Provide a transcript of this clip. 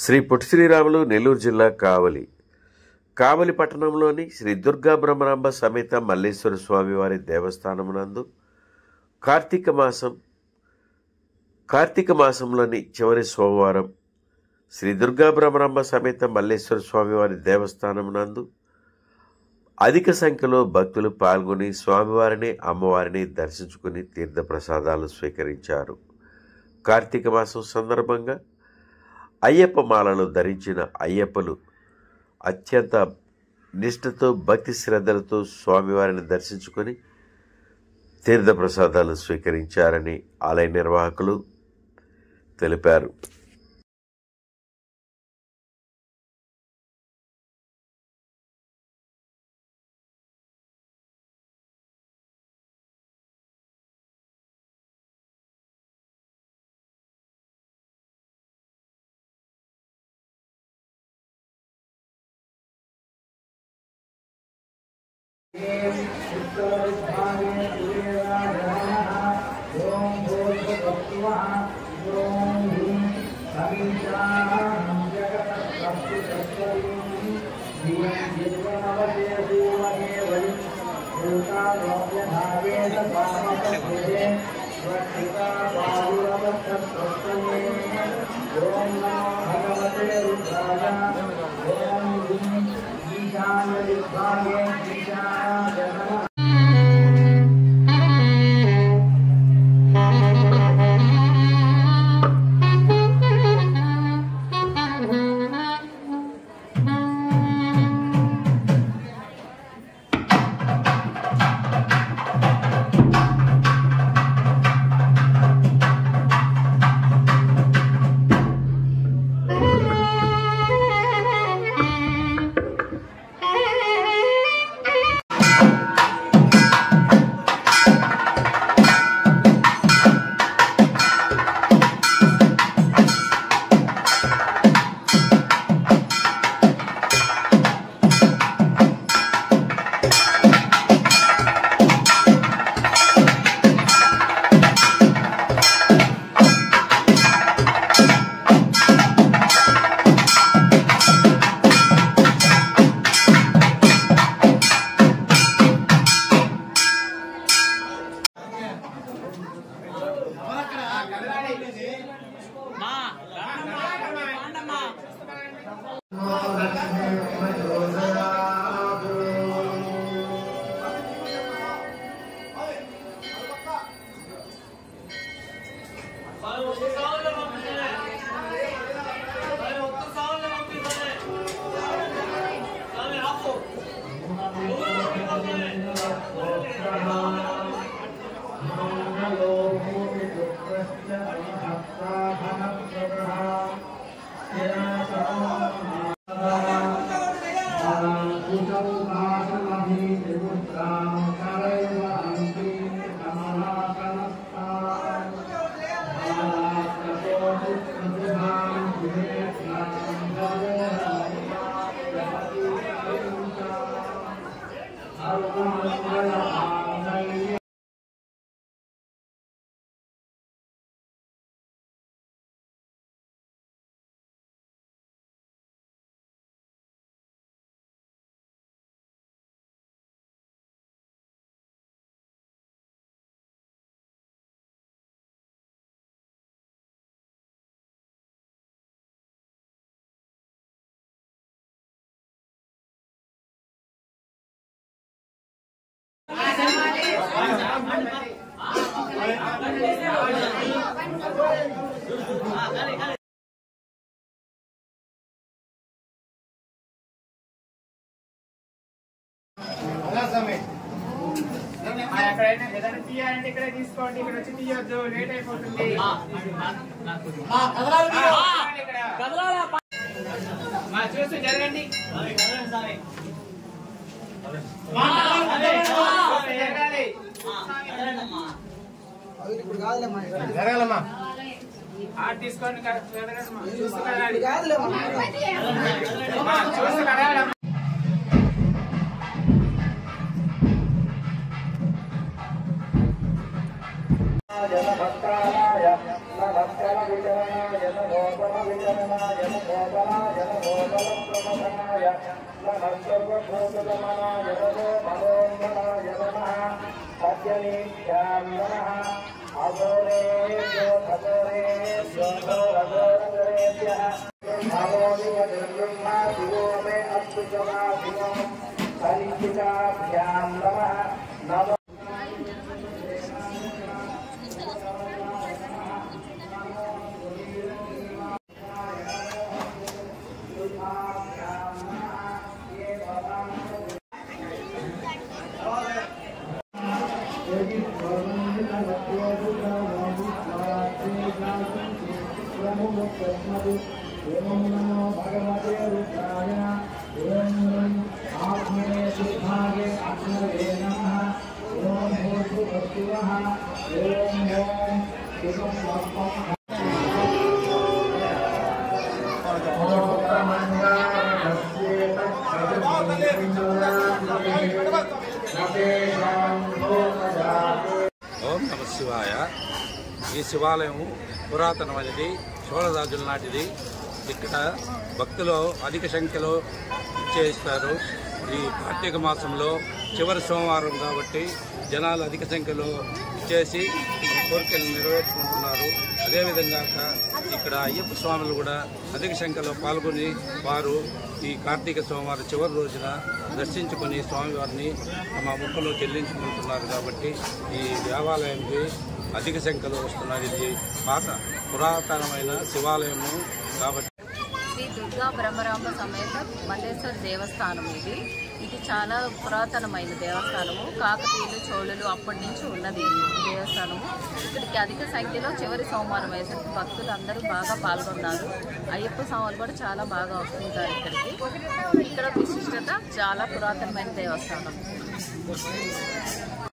శ్రీ పొట్టి శ్రీరాములు నెల్లూరు జిల్లా కావలి పట్టణంలోని శ్రీ దుర్గా బ్రహ్మరాంబ సమేత మల్లేశ్వర స్వామివారి దేవస్థానమునందు కార్తీక మాసంలోని చివరి సోమవారం శ్రీ దుర్గా బ్రహ్మరాంబ సమేత మల్లేశ్వర స్వామివారి దేవస్థానమునందు అధిక సంఖ్యలో భక్తులు పాల్గొని స్వామివారిని అమ్మవారిని దర్శించుకుని తీర్థప్రసాదాలు స్వీకరించారు. కార్తీక మాసం సందర్భంగా అయ్యప్ప మాలలు ధరించిన అయ్యప్పలు అత్యంత నిష్ఠతో భక్తి శ్రద్ధలతో స్వామివారిని దర్శించుకొని తీర్థప్రసాదాలు స్వీకరించారని ఆలయ నిర్వాహకులు తెలిపారు. ఇక్కడ తీసుకోండి, ఇక్కడ వచ్చి తీయొద్దు, లేట్ అయిపోతుంది. చూస్తూ జరగండి. జరగాలమ్మా. ఆర్ట్ తీసుకోండి, చూస్తూ కదలాలి. చూస్తూ కదలాలమ్మా. జన భక్తాయ నమస్కార విచరణాయ నమో విచరణాయ నమో ఓం నమ శివాయ. ఈ శివాలయం పురాతనమైనది, చోళరాజుల నాటిది. ఇక్కడ భక్తులు అధిక సంఖ్యలో చేస్తారు. ఈ కార్తీక మాసంలో చివరి సోమవారం కాబట్టి జనాలు అధిక సంఖ్యలో చేసి కోరికలు నెరవేర్చుకుంటున్నారు. అదేవిధంగా ఇక్కడ అయ్యప్ప స్వాములు కూడా అధిక సంఖ్యలో పాల్గొని వారు ఈ కార్తీక సోమవారం చివరి రోజున దర్శించుకొని స్వామివారిని తమ మొక్కులు చెల్లించుకుంటున్నారు. కాబట్టి ఈ దేవాలయంకి అధిక సంఖ్యలో వస్తున్నారు. ఇది పురాతనమైన శివాలయము కాబట్టి శ్రీ దుర్గా బ్రహ్మరాంబ సమేత మల్లేశ్వర దేవస్థానం ఇది చాలా పురాతనమైన దేవస్థానము. కాకతీయులు, చోళులు అప్పటి నుంచి ఉన్నది ఈ దేవస్థానము. ఇక్కడికి అధిక సంఖ్యలో చివరి సోమవారం వేసరికి భక్తులు అందరూ బాగా పాల్గొన్నారు. అయ్యప్ప స్వాములు కూడా చాలా బాగా వస్తుంటారు ఇక్కడికి. ఇక్కడ విశిష్టత చాలా పురాతనమైన దేవస్థానం.